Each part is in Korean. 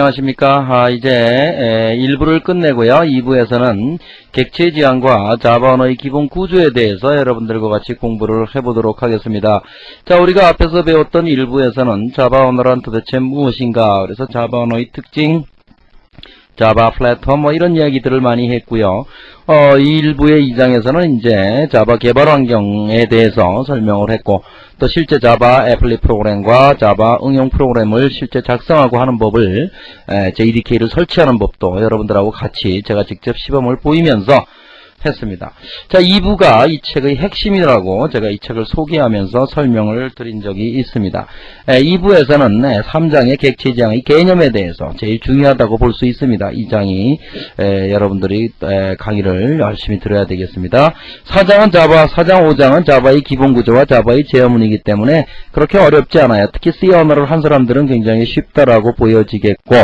안녕하십니까. 이제 1부를 끝내고요. 2부에서는 객체 지향과 자바 언어의 기본 구조에 대해서 여러분들과 같이 공부를 해보도록 하겠습니다. 자, 우리가 앞에서 배웠던 1부에서는 자바 언어란 도대체 무엇인가, 그래서 자바 언어의 특징, 자바 플랫폼 이런 이야기들을 많이 했고요. 이 1부의 2장에서는 이제 자바 개발 환경에 대해서 설명을 했고, 또 실제 자바 애플리 프로그램과 자바 응용 프로그램을 실제 작성하고 하는 법을 JDK를 설치하는 법도 여러분들하고 같이 제가 직접 시범을 보이면서 했습니다. 자, 2부가 이 책의 핵심이라고 제가 이 책을 소개하면서 설명을 드린 적이 있습니다. 2부에서는 3장의 객체 지향의 개념에 대해서 제일 중요하다고 볼 수 있습니다. 이 장이 여러분들이 강의를 열심히 들어야 되겠습니다. 4장 5장은 자바의 기본 구조와 자바의 제어문이기 때문에 그렇게 어렵지 않아요. 특히 C 언어를 한 사람들은 굉장히 쉽다라고 보여지겠고,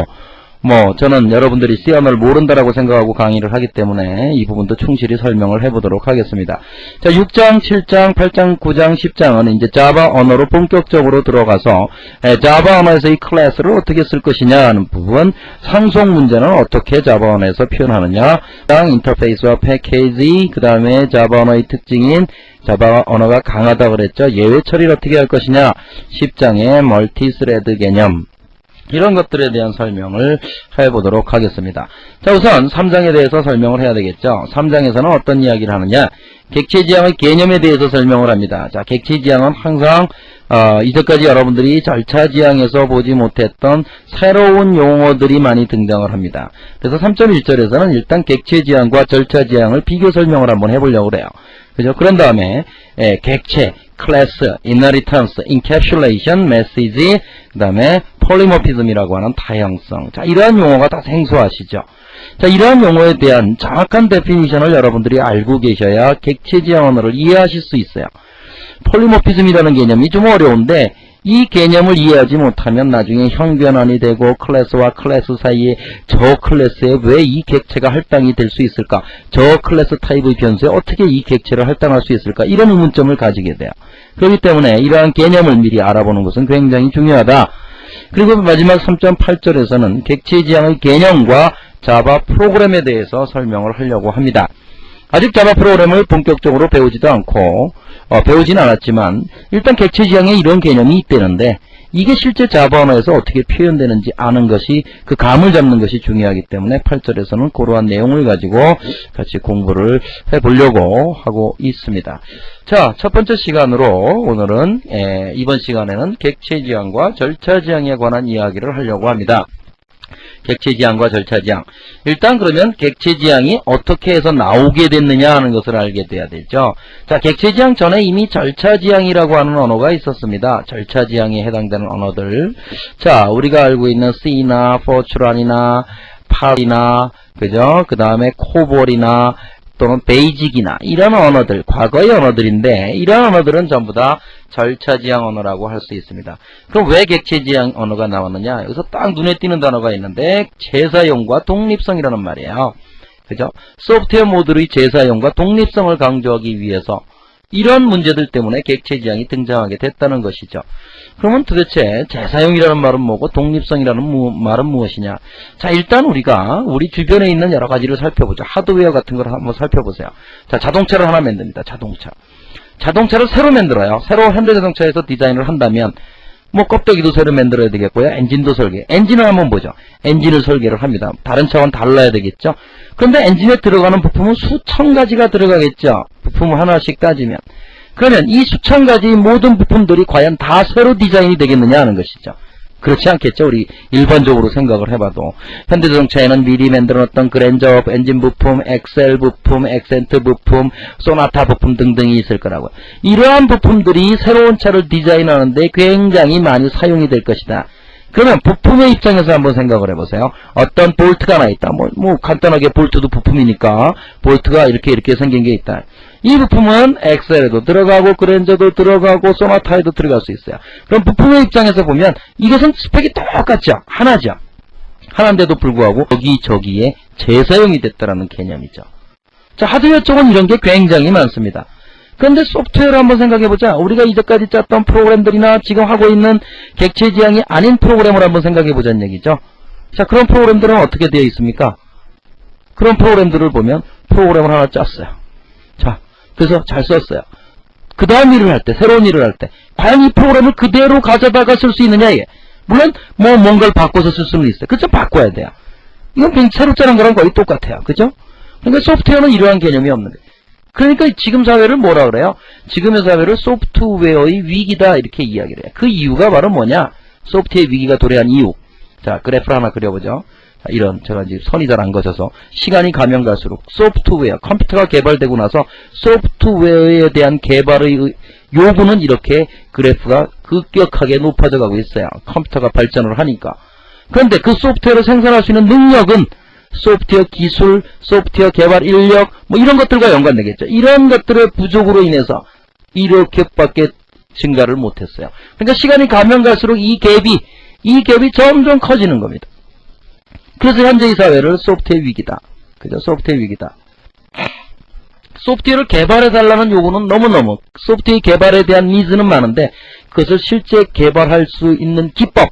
저는 여러분들이 C 언어를 모른다라고 생각하고 강의를 하기 때문에 이 부분도 충실히 설명을 해보도록 하겠습니다. 자, 6장, 7장, 8장, 9장, 10장은 이제 자바 언어로 본격적으로 들어가서 자바 언어에서 이 클래스를 어떻게 쓸 것이냐 하는 부분, 상속 문제는 어떻게 자바 언어에서 표현하느냐, 인터페이스와 패키지, 그 다음에 자바 언어의 특징인 자바 언어가 강하다 그랬죠. 예외 처리를 어떻게 할 것이냐, 10장의 멀티스레드 개념, 이런 것들에 대한 설명을 해보도록 하겠습니다. 자, 우선 3장에 대해서 설명을 해야 되겠죠. 3장에서는 어떤 이야기를 하느냐, 객체 지향의 개념에 대해서 설명을 합니다. 자, 객체 지향은 항상 이제까지 여러분들이 절차 지향에서 보지 못했던 새로운 용어들이 많이 등장을 합니다. 그래서 3.1절에서는 일단 객체 지향과 절차 지향을 비교 설명을 한번 해보려고 그래요. 그죠? 그런 다음에 객체, 클래스, inheritance, encapsulation, message, 그 다음에 폴리모피즘이라고 하는 다형성. 자, 이러한 용어가 다 생소하시죠? 자, 이러한 용어에 대한 정확한 데피니션을 여러분들이 알고 계셔야 객체 지향 언어를 이해하실 수 있어요. 폴리모피즘이라는 개념이 좀 어려운데, 이 개념을 이해하지 못하면 나중에 형변환이 되고 클래스와 클래스 사이에 저 클래스에 왜 이 객체가 할당이 될 수 있을까? 저 클래스 타입의 변수에 어떻게 이 객체를 할당할 수 있을까? 이런 의문점을 가지게 돼요. 그렇기 때문에 이러한 개념을 미리 알아보는 것은 굉장히 중요하다. 그리고 마지막 3.8절에서는 객체 지향의 개념과 자바 프로그램에 대해서 설명을 하려고 합니다. 아직 자바 프로그램을 본격적으로 배우지도 않고 배우진 않았지만 일단 객체 지향에 이런 개념이 있다는데 이게 실제 자바 언어에서 어떻게 표현되는지 아는 것이, 그 감을 잡는 것이 중요하기 때문에 8절에서는 그러한 내용을 가지고 같이 공부를 해보려고 하고 있습니다. 자, 첫 번째 시간으로 오늘은 이번 시간에는 객체 지향과 절차 지향에 관한 이야기를 하려고 합니다. 객체 지향과 절차 지향. 일단 그러면 객체 지향이 어떻게 해서 나오게 됐느냐 하는 것을 알게 돼야 되죠. 자, 객체 지향 전에 이미 절차 지향이라고 하는 언어가 있었습니다. 절차 지향에 해당되는 언어들. 자, 우리가 알고 있는 C나 포츄란이나 팔이나, 그죠? 그 다음에 코볼이나 또는 베이직이나 이런 언어들, 과거의 언어들인데 이런 언어들은 전부 다 절차 지향 언어라고 할 수 있습니다. 그럼 왜 객체 지향 언어가 나왔느냐? 여기서 딱 눈에 띄는 단어가 있는데 재사용과 독립성이라는 말이에요. 그죠? 소프트웨어 모듈의 재사용과 독립성을 강조하기 위해서 이런 문제들 때문에 객체 지향이 등장하게 됐다는 것이죠. 그러면 도대체 재사용이라는 말은 뭐고 독립성이라는 말은 무엇이냐? 자, 일단 우리가 우리 주변에 있는 여러 가지를 살펴보죠. 하드웨어 같은 걸 한번 살펴보세요. 자, 자동차를 하나 만듭니다. 자동차를 새로 만들어요. 새로 현대자동차에서 디자인을 한다면 껍데기도 새로 만들어야 되겠고요. 엔진도 설계. 엔진을 한번 보죠. 엔진을 설계를 합니다. 다른 차와는 달라야 되겠죠. 그런데 엔진에 들어가는 부품은 수천 가지가 들어가겠죠. 부품을 하나씩 따지면. 그러면 이 수천 가지의 모든 부품들이 과연 다 새로 디자인이 되겠느냐 하는 것이죠. 그렇지 않겠죠. 우리 일반적으로 생각을 해봐도 현대자동차에는 미리 만들어놨던 그랜저 엔진 부품, 엑셀 부품, 엑센트 부품, 소나타 부품 등등이 있을 거라고요. 이러한 부품들이 새로운 차를 디자인하는데 굉장히 많이 사용이 될 것이다. 그러면 부품의 입장에서 한번 생각을 해보세요. 어떤 볼트가 하나 있다. 간단하게 볼트도 부품이니까 볼트가 이렇게 생긴 게 있다. 이 부품은 엑셀에도 들어가고 그랜저도 들어가고 소나타에도 들어갈 수 있어요. 그럼 부품의 입장에서 보면 이것은 스펙이 똑같죠. 하나죠. 하나인데도 불구하고 여기저기에 재사용이 됐다라는 개념이죠. 자, 하드웨어 쪽은 이런 게 굉장히 많습니다. 그런데 소프트웨어를 한번 생각해보자. 우리가 이제까지 짰던 프로그램들이나 지금 하고 있는 객체 지향이 아닌 프로그램을 한번 생각해보자는 얘기죠. 자, 그런 프로그램들은 어떻게 되어 있습니까? 그런 프로그램들을 보면 프로그램을 하나 짰어요. 자, 그래서 잘 썼어요. 그 다음 일을 할 때, 새로운 일을 할 때, 과연 이 프로그램을 그대로 가져다가 쓸 수 있느냐, 이게. 물론, 뭔가를 바꿔서 쓸 수는 있어요. 그쵸? 바꿔야 돼요. 이건 그냥 새로 짜는 거랑 거의 똑같아요. 그죠? 그러니까 소프트웨어는 이러한 개념이 없는 거예요. 그러니까 지금 사회를 뭐라 그래요? 지금의 사회를 소프트웨어의 위기다, 이렇게 이야기를 해요. 그 이유가 바로 뭐냐? 소프트웨어 위기가 도래한 이유. 자, 그래프를 하나 그려보죠. 자, 이런, 제가 이제 선이 잘 안 거쳐서, 시간이 가면 갈수록 소프트웨어, 컴퓨터가 개발되고 나서 소프트웨어에 대한 개발의 요구는 이렇게 그래프가 급격하게 높아져 가고 있어요. 컴퓨터가 발전을 하니까. 그런데 그 소프트웨어를 생산할 수 있는 능력은 소프트웨어 기술, 소프트웨어 개발 인력, 뭐 이런 것들과 연관되겠죠. 이런 것들의 부족으로 인해서 이렇게밖에 증가를 못했어요. 그러니까 시간이 가면 갈수록 이 갭이 점점 커지는 겁니다. 그래서 현재 이 사회를 소프트웨어 위기다. 그죠? 소프트웨어 위기다. 소프트웨어를 개발해달라는 요구는 너무너무, 소프트웨어 개발에 대한 니즈는 많은데, 그것을 실제 개발할 수 있는 기법.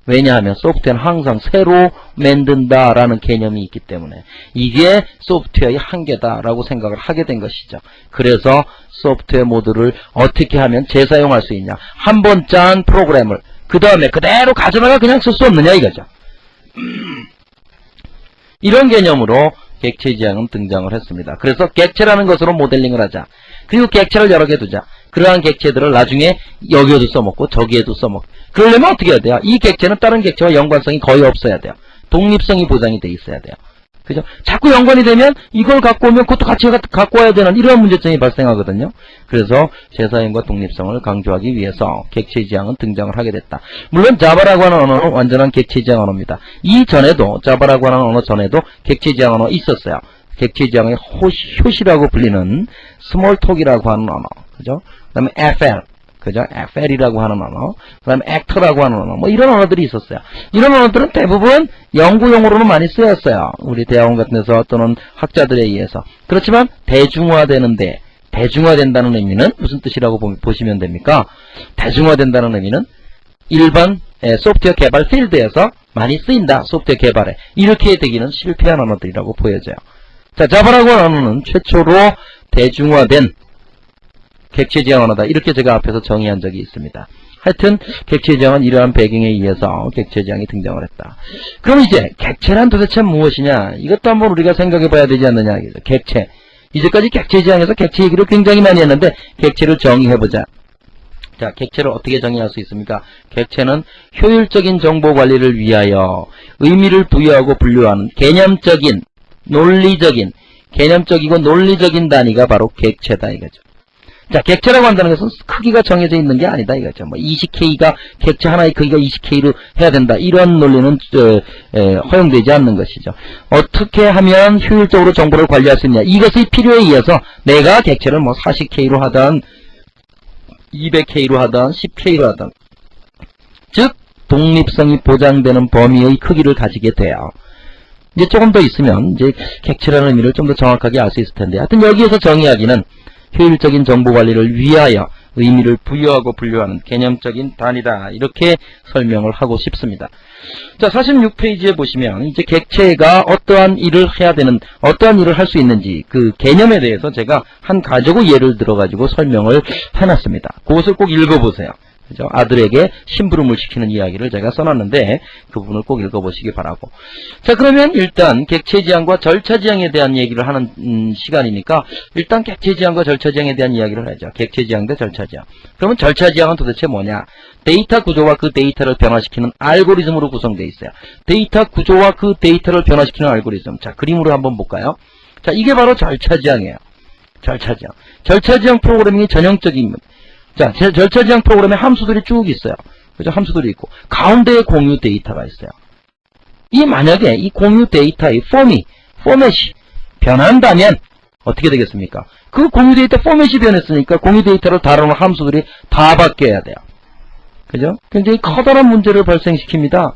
왜냐하면 소프트웨어는 항상 새로 만든다라는 개념이 있기 때문에 이게 소프트웨어의 한계다라고 생각을 하게 된 것이죠. 그래서 소프트웨어 모드를 어떻게 하면 재사용할 수 있냐. 한 번 짠 프로그램을 그 다음에 그대로 가져다가 그냥 쓸 수 없느냐 이거죠. 이런 개념으로 객체지향은 등장을 했습니다. 그래서 객체라는 것으로 모델링을 하자. 그리고 객체를 여러 개 두자. 그러한 객체들을 나중에 여기에도 써먹고 저기에도 써먹고. 그러려면 어떻게 해야 돼요? 이 객체는 다른 객체와 연관성이 거의 없어야 돼요. 독립성이 보장이 돼 있어야 돼요. 그죠? 자꾸 연관이 되면 이걸 갖고 오면 그것도 같이 갖고 와야 되는 이러한 문제점이 발생하거든요. 그래서 재사용과 독립성을 강조하기 위해서 객체지향은 등장을 하게 됐다. 물론 자바라고 하는 언어는 완전한 객체지향 언어입니다. 이전에도 자바라고 하는 언어 전에도 객체지향 언어 있었어요. 객체지향의 효시라고 불리는 스몰톡이라고 하는 언어. 그죠? 그 다음에 FL. 그죠? FL이라고 하는 언어, 그 다음에 액터라고 하는 언어, 뭐 이런 언어들이 있었어요. 이런 언어들은 대부분 연구용어로는 많이 쓰였어요. 우리 대학원 같은 데서 또는 학자들에 의해서. 그렇지만 대중화되는데, 대중화된다는 의미는 무슨 뜻이라고 보시면 됩니까? 대중화된다는 의미는 일반 소프트웨어 개발 필드에서 많이 쓰인다. 소프트웨어 개발에. 이렇게 되기는 실패한 언어들이라고 보여져요. 자, 자바라고 하는 언어는 최초로 대중화된 객체지향 언어다. 이렇게 제가 앞에서 정의한 적이 있습니다. 하여튼 객체지향은 이러한 배경에 의해서 객체지향이 등장을 했다. 그럼 이제 객체란 도대체 무엇이냐? 이것도 한번 우리가 생각해 봐야 되지 않느냐. 객체. 이제까지 객체지향에서 객체 얘기를 굉장히 많이 했는데 객체를 정의해보자. 자, 객체를 어떻게 정의할 수 있습니까? 객체는 효율적인 정보 관리를 위하여 의미를 부여하고 분류하는 개념적인, 논리적인, 개념적이고 논리적인 단위가 바로 객체다 이거죠. 자, 객체라고 한다는 것은 크기가 정해져 있는 게 아니다 이거죠. 뭐 20K가 객체 하나의 크기가 20K로 해야 된다. 이런 논리는 허용되지 않는 것이죠. 어떻게 하면 효율적으로 정보를 관리할 수 있냐. 이것의 필요에 의해서 내가 객체를 뭐 40K로 하든 200K로 하든 10K로 하든 즉 독립성이 보장되는 범위의 크기를 가지게 돼요. 이제 조금 더 있으면 이제 객체라는 의미를 좀 더 정확하게 알 수 있을 텐데 하여튼 여기에서 정의하기는 효율적인 정보 관리를 위하여 의미를 부여하고 분류하는 개념적인 단위다. 이렇게 설명을 하고 싶습니다. 자, 46페이지에 보시면 이제 객체가 어떠한 일을 해야 되는, 어떠한 일을 할 수 있는지 그 개념에 대해서 제가 한 가지고 예를 들어가지고 설명을 해놨습니다. 그것을 꼭 읽어보세요. 그죠? 아들에게 심부름을 시키는 이야기를 제가 써놨는데 그 부분을 꼭 읽어보시기 바라고. 자, 그러면 일단 객체지향과 절차지향에 대한 얘기를 하는 시간이니까 일단 객체지향과 절차지향에 대한 이야기를 하죠. 객체지향 대 절차지향. 그러면 절차지향은 도대체 뭐냐? 데이터 구조와 그 데이터를 변화시키는 알고리즘으로 구성되어 있어요. 데이터 구조와 그 데이터를 변화시키는 알고리즘. 자, 그림으로 한번 볼까요? 자, 이게 바로 절차지향이에요. 절차지향. 절차지향 프로그래밍이 전형적인 자, 절차지향 프로그램에 함수들이 쭉 있어요. 그죠? 함수들이 있고, 가운데에 공유 데이터가 있어요. 만약에 이 공유 데이터의 포맷이 변한다면, 어떻게 되겠습니까? 그 공유 데이터 포맷이 변했으니까, 공유 데이터를 다루는 함수들이 다 바뀌어야 돼요. 그죠? 굉장히 커다란 문제를 발생시킵니다.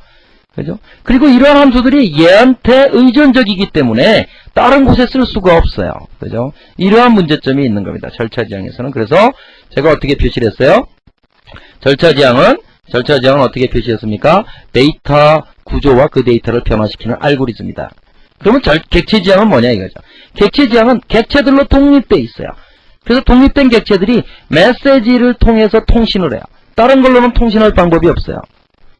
그죠? 그리고 이러한 함수들이 얘한테 의존적이기 때문에 다른 곳에 쓸 수가 없어요. 그죠? 이러한 문제점이 있는 겁니다. 절차지향에서는. 그래서 제가 어떻게 표시를 했어요? 절차지향은 절차 지향은 어떻게 표시했습니까? 데이터 구조와 그 데이터를 변화시키는 알고리즘이다. 그러면 객체 지향은 뭐냐 이거죠. 객체 지향은 객체들로 독립되어 있어요. 그래서 독립된 객체들이 메시지를 통해서 통신을 해요. 다른 걸로는 통신할 방법이 없어요.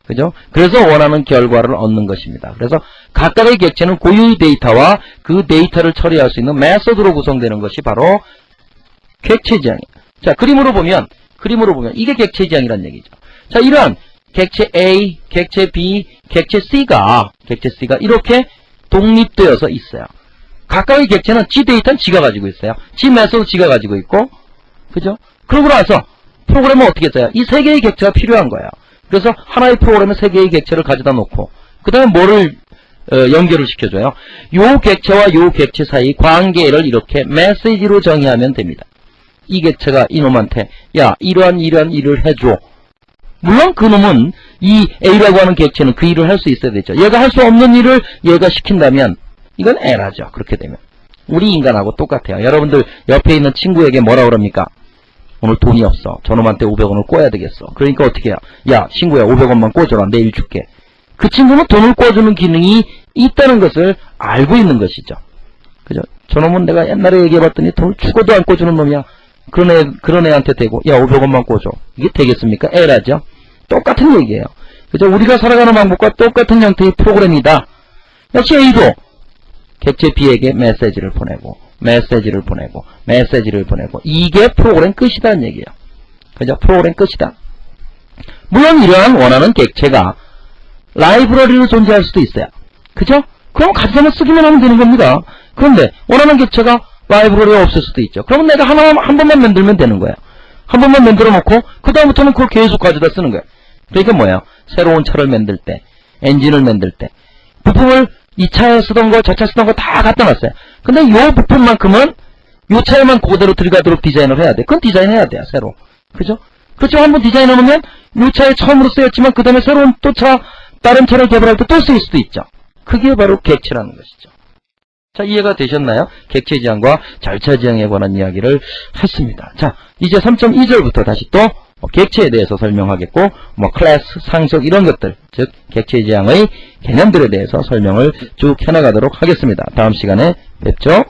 그죠? 그래서 원하는 결과를 얻는 것입니다. 그래서 각각의 객체는 고유의 데이터와 그 데이터를 처리할 수 있는 메소드로 구성되는 것이 바로 객체 지향이에요. 자, 그림으로 보면 이게 객체 지향이라는 얘기죠. 자, 이러한 객체 A, 객체 B, 객체 C가 이렇게 독립되어서 있어요. 각각의 객체는 지 데이터는 지가 가지고 있어요. 지 메소드 지가 가지고 있고, 그죠? 그러고 나서 프로그램은 어떻게 써요? 이 세 개의 객체가 필요한 거예요. 그래서 하나의 프로그램에 세 개의 객체를 가져다 놓고, 그 다음에 뭐를 연결을 시켜줘요? 요 객체와 요 객체 사이 관계를 이렇게 메시지로 정의하면 됩니다. 이 객체가 이놈한테 야 이러한 일을 해줘. 물론 그놈은 이 A라고 하는 객체는 그 일을 할 수 있어야 되죠. 얘가 할 수 없는 일을 얘가 시킨다면 이건 에러죠. 그렇게 되면 우리 인간하고 똑같아요. 여러분들 옆에 있는 친구에게 뭐라 그럽니까? 오늘 돈이 없어. 저놈한테 500원을 꿔야 되겠어. 그러니까 어떻게 해요? 야 친구야 500원만 꿔줘라. 내일 줄게. 그 친구는 돈을 꿔주는 기능이 있다는 것을 알고 있는 것이죠. 그죠? 저놈은 내가 옛날에 얘기해봤더니 돈을 죽어도 안 꿔주는 놈이야. 그런 애한테 대고 야 500원만 꿔줘. 이게 되겠습니까? 에러죠. 똑같은 얘기예요. 그죠? 우리가 살아가는 방법과 똑같은 형태의 프로그램이다. 역시 A도 객체 B에게 메시지를 보내고 이게 프로그램 끝이다는 얘기예요. 그죠? 프로그램 끝이다. 물론 이러한 원하는 객체가 라이브러리로 존재할 수도 있어요. 그죠? 그럼 가져다만 쓰기만 하면 되는 겁니다. 그런데 원하는 객체가 라이브러리가 없을 수도 있죠. 그러면 내가 한 번만 만들면 되는 거예요. 한 번만 만들어 놓고 그 다음부터는 그걸 계속 가져다 쓰는 거예요. 그러니까 뭐예요? 새로운 차를 만들 때, 엔진을 만들 때 부품을 이 차에 쓰던 거, 저 차 쓰던 거 다 갖다 놨어요. 근데 요 부품만큼은 요 차에만 그대로 들어가도록 디자인을 해야 돼. 그건 디자인해야 돼요, 새로. 그죠? 그렇죠? 한번 디자인해 놓으면 요 차에 처음으로 쓰였지만 그 다음에 새로운 또 다른 차를 개발할 때 또 쓰일 수도 있죠. 그게 바로 객체라는 것이죠. 자, 이해가 되셨나요? 객체 지향과 절차 지향에 관한 이야기를 했습니다. 자, 이제 3.2절부터 다시 또 객체에 대해서 설명하겠고, 클래스, 상속 이런 것들, 즉 객체 지향의 개념들에 대해서 설명을 쭉 해나가도록 하겠습니다. 다음 시간에 뵙죠.